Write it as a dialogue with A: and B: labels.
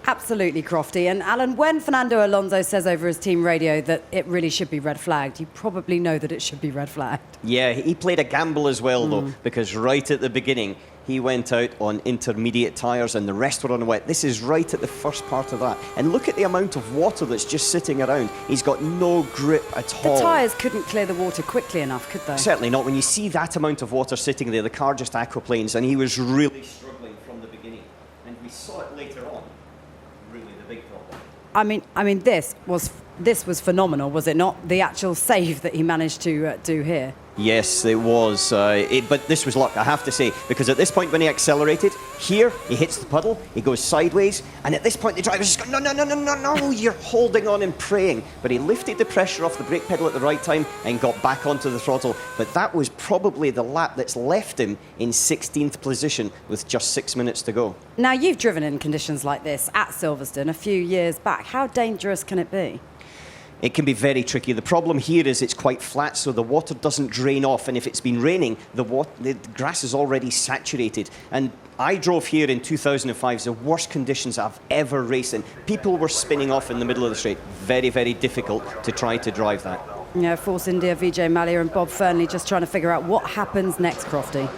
A: Absolutely, Crofty. And Alan, when Fernando Alonso says over his team radio that it really should be red flagged, you probably know that it should be red flagged.
B: Yeah, he played a gamble as well, though, because right at the beginning, he went out on intermediate tyres and the rest were on wet. This is right at the first part of that. And look at the amount of water that's just sitting around. He's got no grip at all.
A: The tyres couldn't clear the water quickly enough, could they?
B: Certainly not. When you see that amount of water sitting there, the car just aquaplanes, and he was really struggling from the beginning. And we saw it later on. Really the big problem.
A: I mean, this was phenomenal, was it not? The actual save that he managed to do here.
B: Yes, it was. But this was luck, I have to say, because at this point when he accelerated, here he hits the puddle, he goes sideways, and at this point the driver's just going, no, you're holding on and praying. But he lifted the pressure off the brake pedal at the right time and got back onto the throttle. But that was probably the lap that's left him in 16th position with just 6 minutes to go.
A: Now, you've driven in conditions like this at Silverstone a few years back. How dangerous can it be?
B: It can be very tricky. The problem here is it's quite flat, so the water doesn't drain off. And if it's been raining, the grass is already saturated. And I drove here in 2005, the worst conditions I've ever raced in. People were spinning off in the middle of the straight. Very, very difficult to try to drive that.
A: Yeah, Force India, Vijay Mallya and Bob Fernley just trying to figure out what happens next, Crofty.